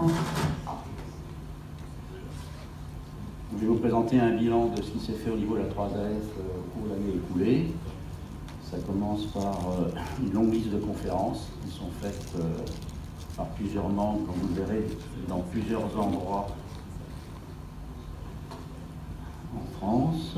Je vais vous présenter un bilan de ce qui s'est fait au niveau de la 3AF au cours de l'année écoulée. Ça commence par une longue liste de conférences qui sont faites par plusieurs membres, comme vous le verrez, dans plusieurs endroits en France.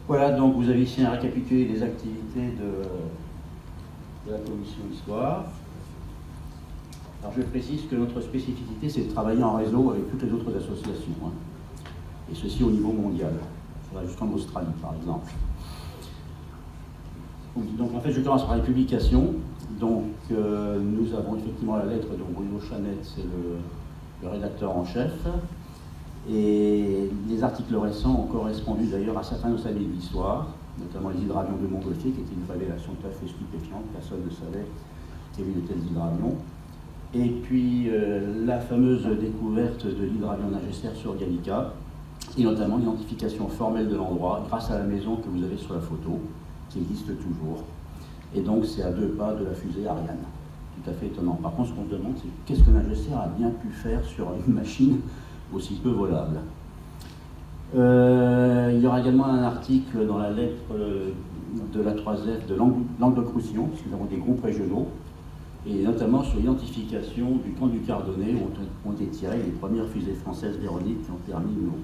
Voilà, donc vous avez ici un récapitulé des activités de la commission Histoire. Alors je précise que notre spécificité, c'est de travailler en réseau avec toutes les autres associations, hein, et ceci au niveau mondial. Ça va jusqu'en Australie, par exemple. Donc en fait, je commence par les publications. Donc nous avons effectivement la lettre de Bruno Chanette, c'est le rédacteur en chef. Et les articles récents ont correspondu d'ailleurs à certains de nos amis d'histoire, notamment les hydravions de Montgolfier, qui était une révélation tout à fait stupéfiante, personne ne savait qu'il y avait de tels hydravions. Et puis la fameuse découverte de l'hydravion Nagester sur Gallica, et notamment l'identification formelle de l'endroit grâce à la maison que vous avez sur la photo, qui existe toujours. Et donc c'est à 2 pas de la fusée Ariane. Tout à fait étonnant. Par contre, ce qu'on se demande, c'est qu'est-ce que Nagester a bien pu faire sur une machine aussi peu volable. Il y aura également un article dans la lettre de la 3F de Languedoc-Roussillon, puisque nous avons des groupes régionaux, et notamment sur l'identification du camp du Cardonnet, où ont été tirées les premières fusées françaises Véronique qui ont permis nos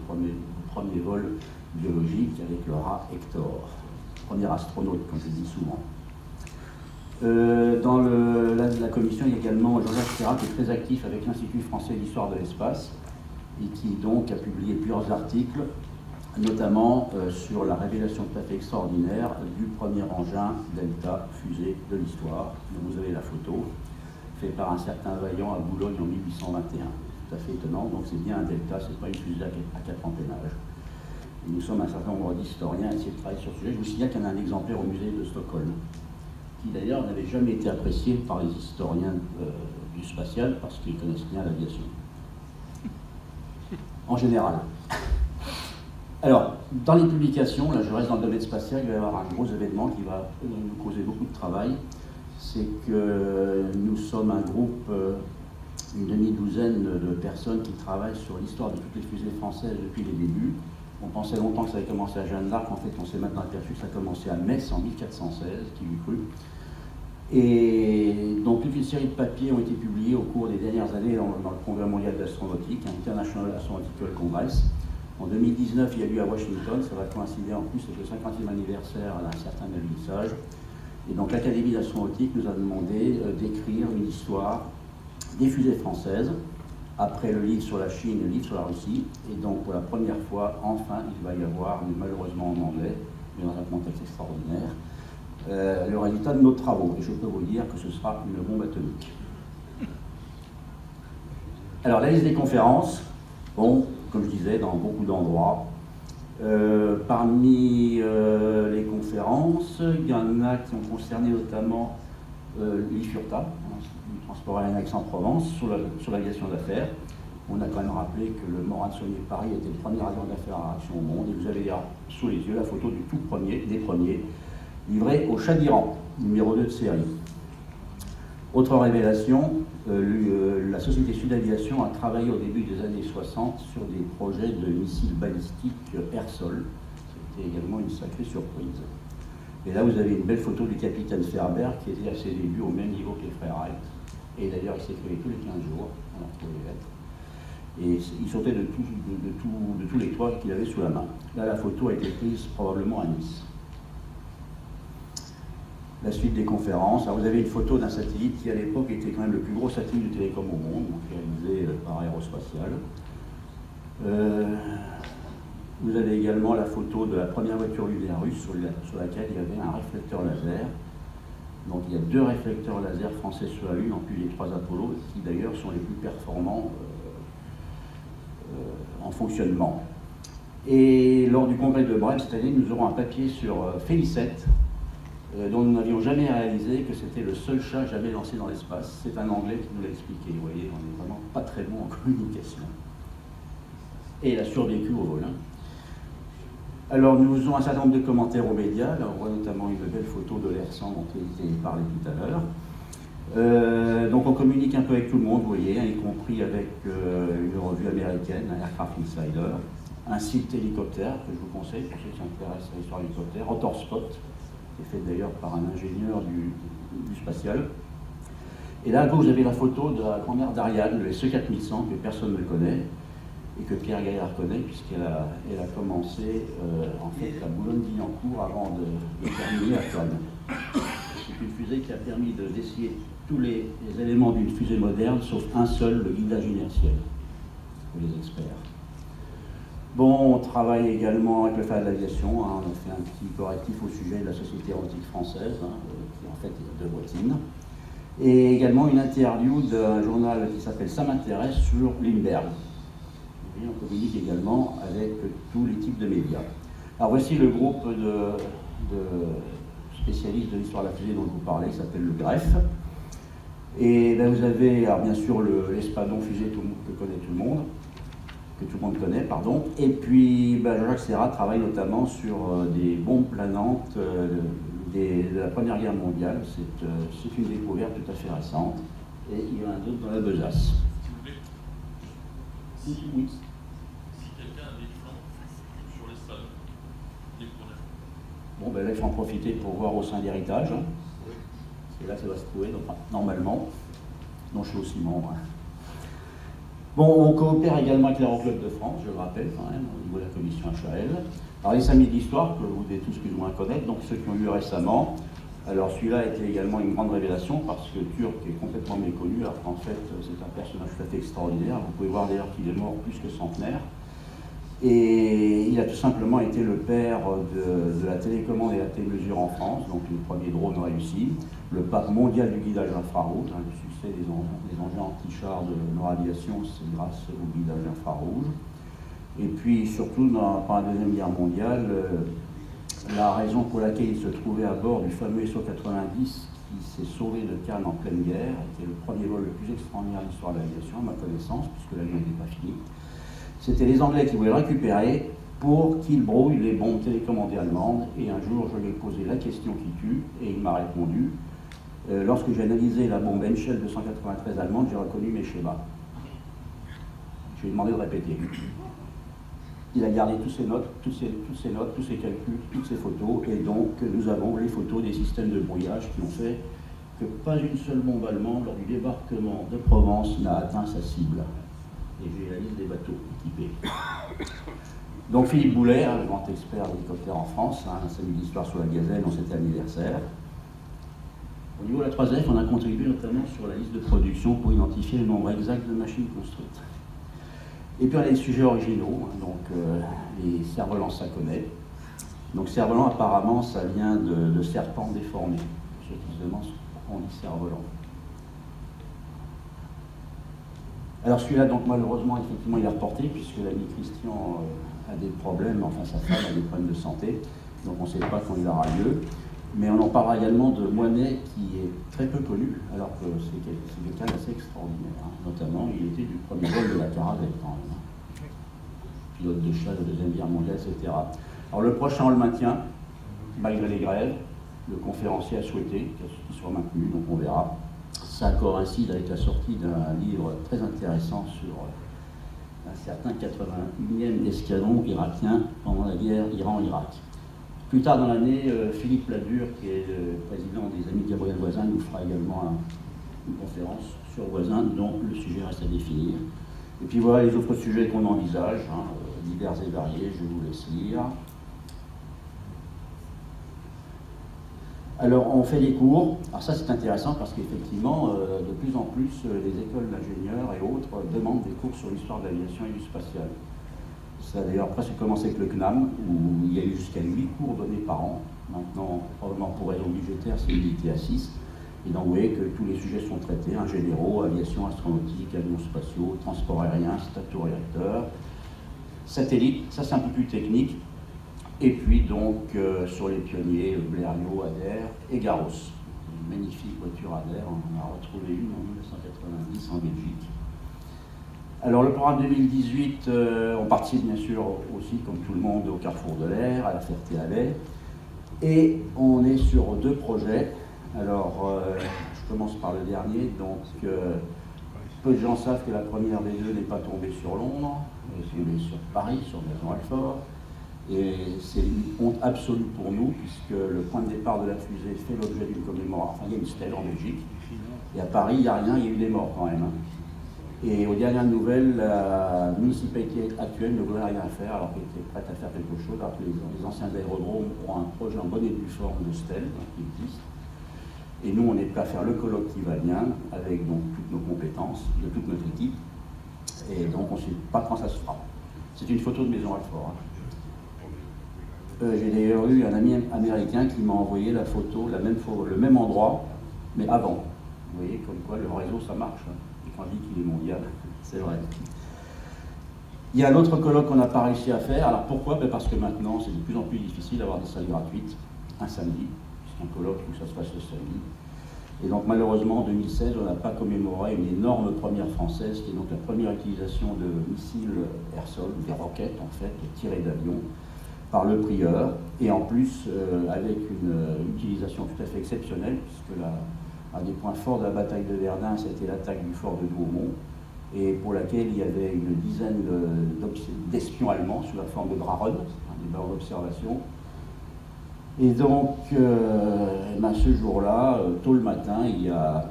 premiers vols biologiques avec le rat Hector, premier astronaute, comme je dis souvent. Dans la commission, il y a également Jean-Jacques Serrat, qui est très actif avec l'Institut français d'histoire de l'espace, et qui donc a publié plusieurs articles, notamment sur la révélation tout à fait extraordinaire du premier engin Delta fusée de l'histoire. Vous avez la photo, fait par un certain Vaillant à Boulogne en 1821. Tout à fait étonnant, donc c'est bien un Delta, c'est pas une fusée à 4 empennage. Et nous sommes un certain nombre d'historiens à essayer de travailler sur ce sujet. Je vous signale qu'il y en a un exemplaire au musée de Stockholm, qui d'ailleurs n'avait jamais été apprécié par les historiens du spatial, parce qu'ils connaissent bien l'aviation. En général. Alors, dans les publications, là je reste dans le domaine spatial, il va y avoir un gros événement qui va nous causer beaucoup de travail. C'est que nous sommes un groupe, une demi-douzaine de personnes qui travaillent sur l'histoire de toutes les fusées françaises depuis les débuts. On pensait longtemps que ça avait commencé à Jeanne d'Arc, en fait on s'est maintenant aperçu que ça a commencé à Metz en 1416, qui eût cru. Et donc toute une série de papiers ont été publiés au cours des dernières années dans le Congrès mondial d'astronautique, International Astronautical Congress. En 2019, il y a eu à Washington, ça va coïncider en plus avec le 50e anniversaire d'un certain alunissage. Et donc l'Académie d'astronautique nous a demandé d'écrire une histoire des fusées françaises, après le livre sur la Chine et le livre sur la Russie. Et donc pour la première fois, enfin, il va y avoir, malheureusement en anglais, mais dans un contexte extraordinaire, le résultat de nos travaux. Et je peux vous dire que ce sera une bombe atomique. Alors, la liste des conférences, bon, comme je disais, dans beaucoup d'endroits. Parmi les conférences, il y en a qui ont concerné notamment l'IFURTA, du transport aérien Aix-en-Provence, sur l'aviation d'affaires. On a quand même rappelé que le Morane-Saulnier Paris était le premier avion d'affaires à réaction au monde. Et vous avez là, sous les yeux, la photo du tout premier, des premiers, livré au Shah d'Iran, numéro 2 de série. Autre révélation, la société Sud Aviation a travaillé au début des années 60 sur des projets de missiles balistiques air-sol. C'était également une sacrée surprise. Et là, vous avez une belle photo du capitaine Ferber qui était à ses débuts au même niveau que les frères Wright. Et d'ailleurs, il s'écrivait tous les 15 jours, on a retrouvé les lettres. Et il sautait de tous les toits qu'il avait sous la main. Là, la photo a été prise probablement à Nice. La suite des conférences. Alors, vous avez une photo d'un satellite qui, à l'époque, était quand même le plus gros satellite de télécom au monde, donc réalisé par Aérospatiale. Vous avez également la photo de la première voiture lunaire russe sur laquelle il y avait un réflecteur laser. Donc, il y a 2 réflecteurs laser français sur la Lune, en plus des 3 Apollo, qui d'ailleurs sont les plus performants en fonctionnement. Et lors du congrès de Brême cette année, nous aurons un papier sur Félicet, dont nous n'avions jamais réalisé que c'était le seul chat jamais lancé dans l'espace. C'est un Anglais qui nous l'a expliqué. Vous voyez, on est pas très bon en communication. Et il a survécu au vol. Alors nous faisons un certain nombre de commentaires aux médias. Là, on voit notamment une belle photo de l'Air-100 dont il était parlé tout à l'heure. Donc on communique un peu avec tout le monde, vous voyez, hein, y compris avec une revue américaine, Aircraft Insider, un site hélicoptère que je vous conseille pour ceux qui s'intéressent à l'histoire de l'hélicoptère, Rotorspot, qui est fait d'ailleurs par un ingénieur du spatial. Et là, à gauche, vous avez la photo de la grand-mère d'Ariane, le SE4100, que personne ne connaît, et que Pierre Gaillard connaît, puisqu'elle a commencé en fait à Boulogne-Billancourt avant de terminer à Cannes. C'est une fusée qui a permis d'essayer tous les éléments d'une fusée moderne, sauf un seul, le guidage inertiel, pour les experts. Bon, on travaille également avec le FA de l'aviation, hein, on a fait un petit correctif au sujet de la Société aéronautique française, hein, qui en fait est de Bretagne, et également une interview d'un journal qui s'appelle Ça m'intéresse sur Lindbergh. Et on communique également avec tous les types de médias. Alors voici le groupe de spécialistes de l'histoire de la fusée dont je vous parlais, qui s'appelle le GREF. Et là vous avez alors, bien sûr l'Espadon fusée que connaît tout le monde, que tout le monde connaît, pardon. Et puis Jacques Serrat travaille notamment sur des bombes planantes de la Première Guerre mondiale. C'est une découverte tout à fait récente. Et il y en a d'autres dans la besace. Si vous voulez. Si quelqu'un a des plans sur l'Espadon, il pourrait. Bon, ben là, il faut en profiter pour voir au sein d'héritage. Hein. Oui. C'est là que ça va se trouver, donc, normalement. Non, je suis aussi membre. Hein. Bon, on coopère également avec l'Aéroclub de France, je le rappelle quand même, au niveau de la commission HAL. Alors les samedis d'histoire, que vous devez tous plus ou moins connaître, donc ceux qui ont eu récemment. Alors celui-là a été également une grande révélation parce que Turc est complètement méconnu, alors qu'en fait c'est un personnage tout à fait extraordinaire. Vous pouvez voir d'ailleurs qu'il est mort plus que centenaire. Et il a tout simplement été le père de la télécommande et la télémesure en France, donc le premier drone réussi, le pape mondial du guidage infrarouge. Hein, le succès des engins anti-chars de Nord-Aviation, c'est grâce au guidage infrarouge. Et puis surtout, pendant la Deuxième Guerre mondiale, la raison pour laquelle il se trouvait à bord du fameux SO-90 qui s'est sauvé de Cannes en pleine guerre, était le premier vol le plus extraordinaire de l'histoire de l'aviation, à ma connaissance, puisque l'avion n'était pas fini. C'était les Anglais qui voulaient le récupérer pour qu'ils brouillent les bombes télécommandées allemandes. Et un jour, je lui ai posé la question qui tue, et il m'a répondu. Lorsque j'ai analysé la bombe Henschel 293 allemande, j'ai reconnu mes schémas. Je lui ai demandé de répéter. Il a gardé toutes ses notes, tous ses calculs, toutes ses photos, et donc nous avons les photos des systèmes de brouillage qui ont fait que pas une seule bombe allemande lors du débarquement de Provence n'a atteint sa cible. Et j'ai la liste des bateaux équipés. Donc Philippe Boulet, hein, le grand expert d'hélicoptère en France, hein, un samedi d'histoire sur la Gazelle dans cet anniversaire. Au niveau de la 3F, on a contribué notamment sur la liste de production pour identifier le nombre exact de machines construites. Et puis on a des sujets originaux, hein, donc les cerfs-volants, ça connaît. Donc cerf-volant, apparemment, ça vient de serpents déformés. Ceux qui se demandent pourquoi on dit cerf-volant. Alors celui-là, donc malheureusement, effectivement, il est reporté, puisque l'ami Christian a des problèmes, enfin sa femme a des problèmes de santé, donc on ne sait pas quand il aura lieu. Mais on en parlera également de Moinet, qui est très peu connu, alors que c'est quelqu'un d'assez extraordinaire. Hein. Notamment, il était du premier vol de la Caravelle, quand même. Hein. Pilote de chasse de la Deuxième Guerre mondiale, etc. Alors le prochain, on le maintient, malgré les grèves. Le conférencier a souhaité qu'il soit maintenu, donc on verra. Ça coïncide avec la sortie d'un livre très intéressant sur un certain 81e escadron irakien pendant la guerre Iran-Irak. Plus tard dans l'année, Philippe Ladure, qui est le président des Amis de Gabriel Voisin, nous fera également une conférence sur Voisin, dont le sujet reste à définir. Et puis voilà les autres sujets qu'on envisage, hein, divers et variés, je vous laisse lire. Alors on fait des cours, alors ça c'est intéressant parce qu'effectivement, de plus en plus, les écoles d'ingénieurs et autres demandent des cours sur l'histoire de l'aviation et du spatial. Ça a d'ailleurs presque commencé avec le CNAM, où il y a eu jusqu'à 8 cours donnés par an. Maintenant, probablement pour raison budgétaire, c'est limité à 6. Et donc vous voyez que tous les sujets sont traités, hein, généraux, aviation, astronautique, avions spatiaux, transport aérien, stato-réacteur, satellite, ça c'est un peu plus technique. Et puis donc sur les pionniers, Blériot, Adair et Garros. Une magnifique voiture Adair, on en a retrouvé une en 1990 en Belgique. Alors le programme 2018, on participe bien sûr aussi, comme tout le monde, au Carrefour de l'Air, à la Ferté-Alais. Et on est sur 2 projets. Alors, je commence par le dernier. Donc, peu de gens savent que la première des 2 n'est pas tombée sur Londres, elle est tombée sur Paris, sur Maison-Alfort. Et c'est une honte absolue pour nous, puisque le point de départ de la fusée fait l'objet d'une commémoration. Enfin, il y a une stèle en Belgique. Et à Paris, il n'y a rien, il y a eu des morts quand même. Et aux dernières nouvelles, la municipalité actuelle ne voulait rien faire alors qu'elle était prête à faire quelque chose, alors que les anciens aérodromes ont un projet en bonne et due forme de stèle qui existe. Et nous, on est prêt à faire le colloque qui va bien, avec donc toutes nos compétences, de toute notre équipe. Et donc, on ne sait pas quand ça se fera. C'est une photo de Maison-Alfort. J'ai d'ailleurs eu un ami américain qui m'a envoyé la photo, le même endroit, mais avant. Vous voyez, comme quoi le réseau, ça marche. Et quand je dis qu'il est mondial, c'est vrai. Il y a un autre colloque qu'on n'a pas réussi à faire. Alors pourquoi? Parce que maintenant, c'est de plus en plus difficile d'avoir des salles gratuites un samedi. C'est un colloque où ça se passe le samedi. Et donc malheureusement, en 2016, on n'a pas commémoré une énorme première française, qui est donc la première utilisation de missiles air-sol, des roquettes en fait, tirées d'avions, par le prieur, et en plus avec une utilisation tout à fait exceptionnelle, puisque un des points forts de la bataille de Verdun, c'était l'attaque du fort de Douaumont, et pour laquelle il y avait une dizaine d'espions allemands sous la forme de Draron, des barres d'observation. Et donc, ce jour-là, tôt le matin, il y a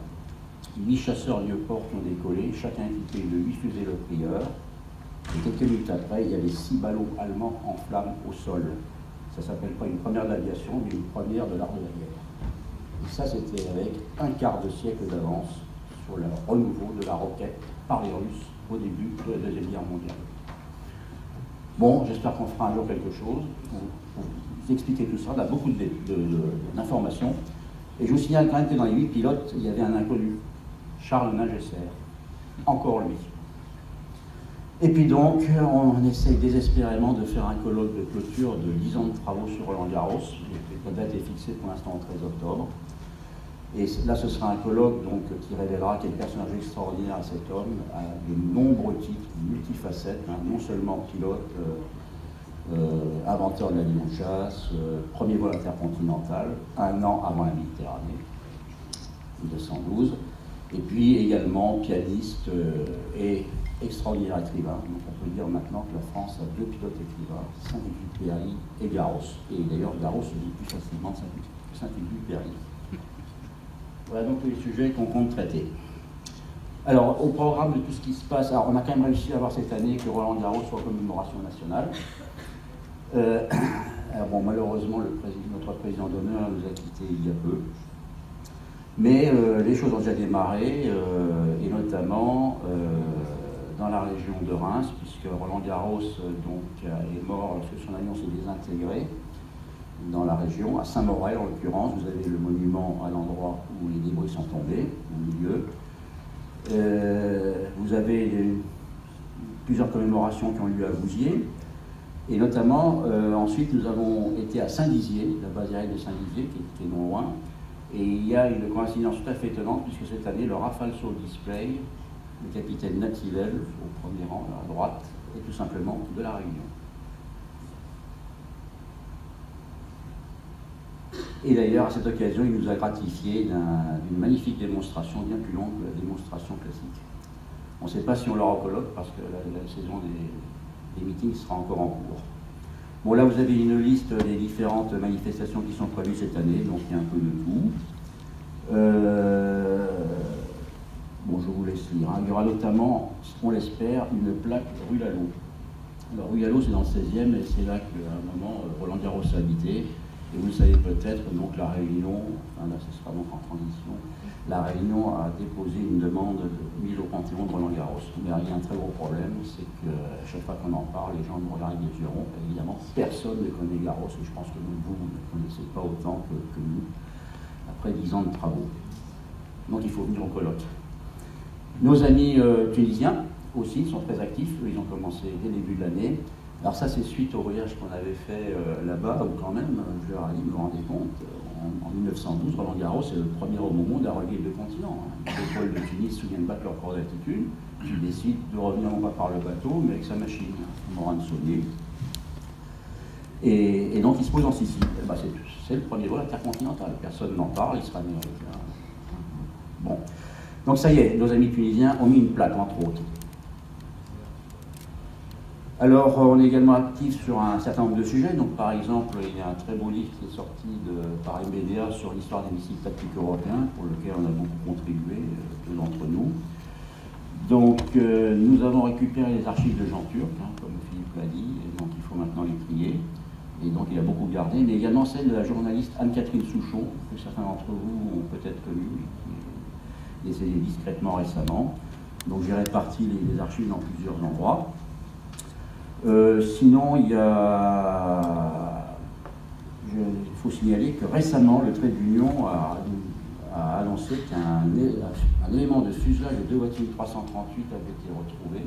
8 chasseurs Nieuport qui ont décollé, chacun équipé de 8 fusées Le Prieur. Et quelques minutes après, il y avait 6 ballons allemands en flammes au sol. Ça ne s'appelle pas une première de l'aviation, mais une première de l'art de la guerre. Et ça, c'était avec un quart de siècle d'avance sur le renouveau de la roquette par les Russes au début de la Deuxième Guerre mondiale. Bon, j'espère qu'on fera un jour quelque chose pour vous expliquer tout ça. On a beaucoup d'informations. Et je vous signale quand même que dans les 8 pilotes, il y avait un inconnu, Charles Ningesser. Encore lui. Et puis donc, on essaye désespérément de faire un colloque de clôture de 10 ans de travaux sur Roland-Garros. La date est fixée pour l'instant au 13 octobre. Et là, ce sera un colloque donc, qui révélera quel personnage extraordinaire à cet homme, à de nombreux titres, multifacettes, hein, non seulement pilote, inventeur de l'avion de chasse, premier vol intercontinental, 1 an avant la Méditerranée, 1912, et puis également pianiste et extraordinaire écrivain. Donc on peut dire maintenant que la France a 2 pilotes écrivains, Saint-Exupéry et Garros. Et d'ailleurs, Garros se dit plus facilement que Saint-Exupéry. Voilà donc les sujets qu'on compte traiter. Alors, au programme de tout ce qui se passe, alors on a quand même réussi à avoir cette année que Roland-Garros soit commémoration nationale. Alors bon, malheureusement, notre président d'honneur nous a quittés il y a peu. Mais les choses ont déjà démarré, et notamment dans la région de Reims, puisque Roland-Garros est mort lorsque son avion s'est désintégré dans la région, à Saint-Morel en l'occurrence. Vous avez le monument à l'endroit où les débris sont tombés, au milieu. Vous avez plusieurs commémorations qui ont lieu à Vouziers. Et notamment, ensuite, nous avons été à Saint-Dizier, la base aérienne de Saint-Dizier, qui est non loin. Et il y a une coïncidence tout à fait étonnante, puisque cette année, le Rafale Soul Display, le capitaine Nativelle, au premier rang, à droite, est tout simplement de la Réunion. Et d'ailleurs, à cette occasion, il nous a gratifié d'une magnifique démonstration, bien plus longue que la démonstration classique. On ne sait pas si on l'aura au colloque, parce que la saison des meetings sera encore en cours. Bon, là, vous avez une liste des différentes manifestations qui sont prévues cette année, donc il y a un peu de tout. Bon, je vous laisse lire. Hein. Il y aura notamment, on l'espère, une plaque rue Lalo. Alors, rue Lalo, c'est dans le 16e, et c'est là qu'à un moment, Roland-Garros a habité. Et vous le savez peut-être, donc la Réunion, enfin là, ce sera donc en transition, la Réunion a déposé une demande de mise au Panthéon de Roland-Garros. Mais il y a un très gros problème, c'est qu'à chaque fois qu'on en parle, les gens nous regardent les yeux ronds. Évidemment, personne ne connaît Garros, et je pense que vous ne connaissez pas autant que nous, après 10 ans de travaux. Donc il faut venir au colloque. Nos amis tunisiens aussi sont très actifs, eux, ils ont commencé dès le début de l'année. Alors ça, c'est suite au voyage qu'on avait fait là-bas, où quand même, je leur ai dit, vous vous rendez compte, En 1912, Roland Garros est le premier homme au monde à relier deux continents. Les étoiles de Tunis viennent battre leur corps d'altitude, qui décide de revenir non pas par le bateau, mais avec sa machine, Morane Saunier. Et donc il se pose en Sicile. Ben, c'est le premier vol intercontinental. Personne n'en parle, il sera américain. Bon. Donc ça y est, nos amis tunisiens ont mis une plaque, entre autres. Alors, on est également actif sur un certain nombre de sujets. Donc, par exemple, il y a un très beau livre qui est sorti par MBDA sur l'histoire des missiles tactiques européens, pour lequel on a beaucoup contribué, deux d'entre nous. Donc, nous avons récupéré les archives de Jean Turc, comme Philippe l'a dit, et donc il faut maintenant les trier. Et donc, il a beaucoup gardé, mais également celle de la journaliste Anne-Catherine Souchon, que certains d'entre vous ont peut-être connue, qui est décédée discrètement récemment. Donc, j'ai réparti les archives dans plusieurs endroits. Sinon, il faut signaler que récemment, le trait d'union a annoncé qu'un élément de fuselage de deux voitures 338 avait été retrouvé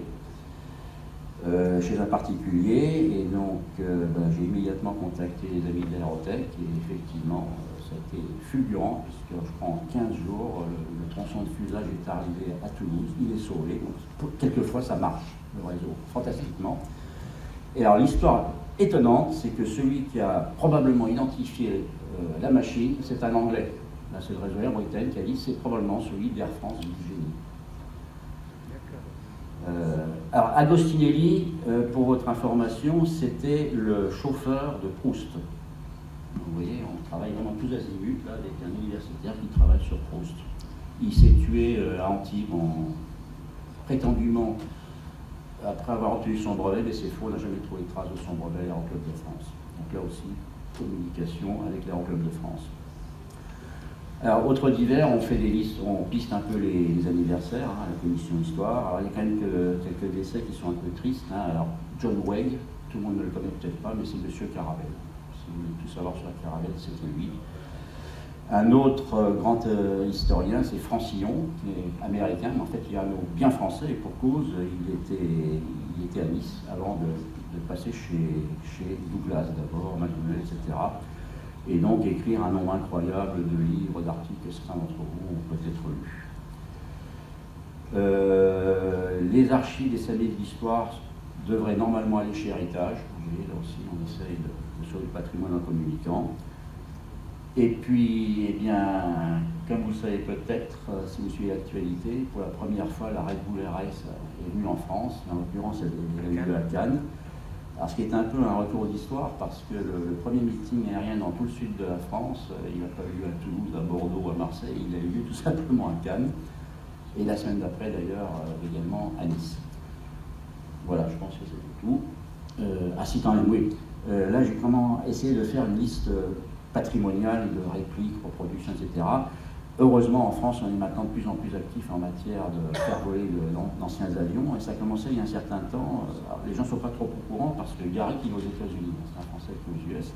chez un particulier. Et donc, j'ai immédiatement contacté les amis de l'aérotech et effectivement, ça a été fulgurant, puisque je crois en 15 jours, le tronçon de fuselage est arrivé à Toulouse, il est sauvé. Donc, quelquefois, ça marche, le réseau, fantastiquement. Et alors l'histoire étonnante, c'est que celui qui a probablement identifié la machine, c'est un Anglais. Là, c'est le réseau Air Britain qui a dit c'est probablement celui d'Air France du génie. Alors Agostinelli, pour votre information, c'était le chauffeur de Proust. Vous voyez, on travaille vraiment tous azimuts là, avec un universitaire qui travaille sur Proust. Il s'est tué à Antibes prétendument. Après avoir obtenu son brevet, mais c'est faux, on n'a jamais trouvé de trace de son brevet à l'Aéroclub de France. Donc là aussi, communication avec l'Aéroclub de France. Alors, autre divers, on fait des listes, on piste un peu les anniversaires, la commission histoire. Alors, il y a quand même quelques décès qui sont un peu tristes. Alors, John Wegg, tout le monde ne le connaît peut-être pas, mais c'est Monsieur Caravelle. Si vous voulez tout savoir sur la Caravelle, c'était lui. Un autre grand historien, c'est Francillon, qui est américain, mais en fait il est un mot bien français, et pour cause, il était à Nice avant de passer chez Douglas d'abord, McDonnell, etc. Et donc écrire un nombre incroyable de livres, d'articles que certains d'entre vous ont peut-être lus. Les archives des samedis de l'histoire devraient normalement aller chez Héritage. Vous voyez, là aussi on essaye de sauver le patrimoine en communiquant. Et puis, eh bien, comme vous le savez peut-être, si vous suivez l'actualité, pour la première fois, la Red Bull RS est venue en France. En l'occurrence, elle est venue à Cannes. Alors, ce qui est un peu un retour d'histoire, parce que le premier meeting aérien dans tout le sud de la France, il n'a pas eu lieu à Toulouse, à Bordeaux, à Marseille, il a eu lieu tout simplement à Cannes. Et la semaine d'après, d'ailleurs, également à Nice. Voilà, je pense que c'est tout. Si quand même, oui. Là, j'ai vraiment essayé de faire une liste patrimoniale de répliques, reproductions, etc. Heureusement, en France, on est maintenant de plus en plus actif en matière de faire voler d'anciens avions, et ça a commencé il y a un certain temps. Alors, les gens ne sont pas trop au courant parce que Gary, qui est aux États-Unis, c'est un Français qui est aux US,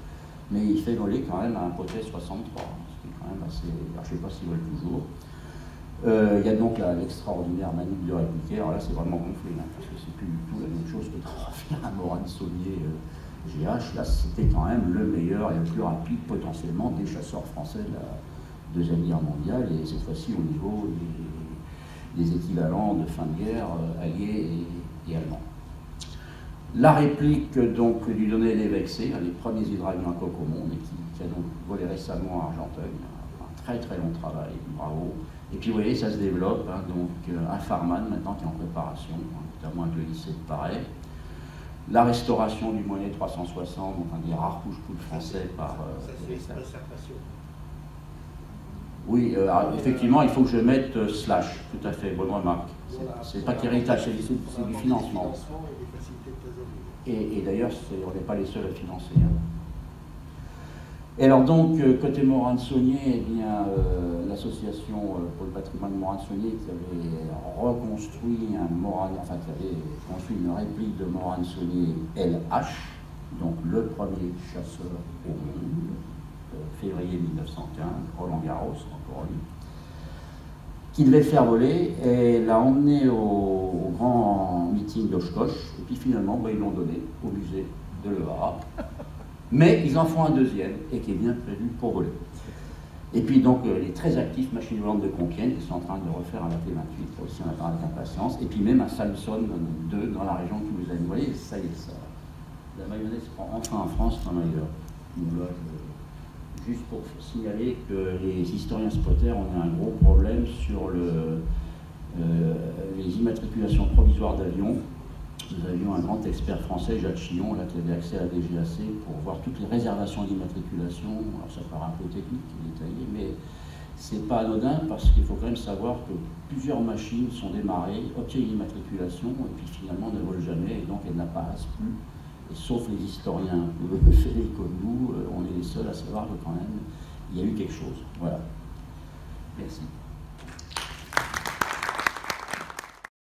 mais il fait voler quand même un Poté 63, ce qui est quand même assez. Alors, je ne sais pas s'ils volent toujours. Il y a donc l'extraordinaire manip de répliquer. Alors là, c'est vraiment gonflé, parce que c'est plus du tout la même chose que de refaire un Morane Saunier GH. Là, c'était quand même le meilleur et le plus rapide potentiellement des chasseurs français de la Deuxième Guerre mondiale, et cette fois-ci au niveau des équivalents de fin de guerre alliés et allemands. La réplique donc du Donnel et Vexé, un des premiers hydravions à coque au monde, et qui a donc volé récemment à Argenteuil. Un très très long travail, bravo. Et puis vous voyez, ça se développe, donc un Farman maintenant qui est en préparation, notamment avec le lycée de Paray. La restauration du Monet 360, donc un des rares couche-poules français par... c'est une préservation. Oui, effectivement, il faut que je mette slash, tout à fait, bonne remarque. C'est pas qu'héritage, c'est du financement. Et d'ailleurs, on n'est pas les seuls à financer. Et alors donc, côté Morane-Saunier, eh bien, l'association pour le patrimoine Morane-Saunier qui avait reconstruit qui avait construit une réplique de Morane-Saunier LH, donc le premier chasseur au monde, février 1915, Roland Garros, encore lui, qui devait faire voler, et l'a emmené au grand meeting d'Oshkosh, et puis finalement, ils l'ont donné au musée de Le Havre. Mais ils en font un deuxième, et qui est bien prévu pour voler. Et puis donc les très actifs machines volantes de Compiègne qui sont en train de refaire un AT-28, là aussi on attend avec impatience, et puis même un Samson 2 dans la région toulousaine. Vous voyez, ça y est, ça, la mayonnaise prend enfin en France comme ailleurs. Voilà, juste pour signaler que les historiens spotters ont un gros problème sur les immatriculations provisoires d'avions. Nous avions un grand expert français, Jacques Chillon, là, qui avait accès à la DGAC pour voir toutes les réservations d'immatriculation. Alors ça paraît un peu technique et détaillé, mais c'est pas anodin parce qu'il faut quand même savoir que plusieurs machines sont démarrées, obtiennent une immatriculation et puis finalement ne volent jamais et donc elles n'apparaissent plus. Et sauf les historiens un peu fêlés comme nous, on est les seuls à savoir que quand même il y a eu quelque chose. Voilà. Merci.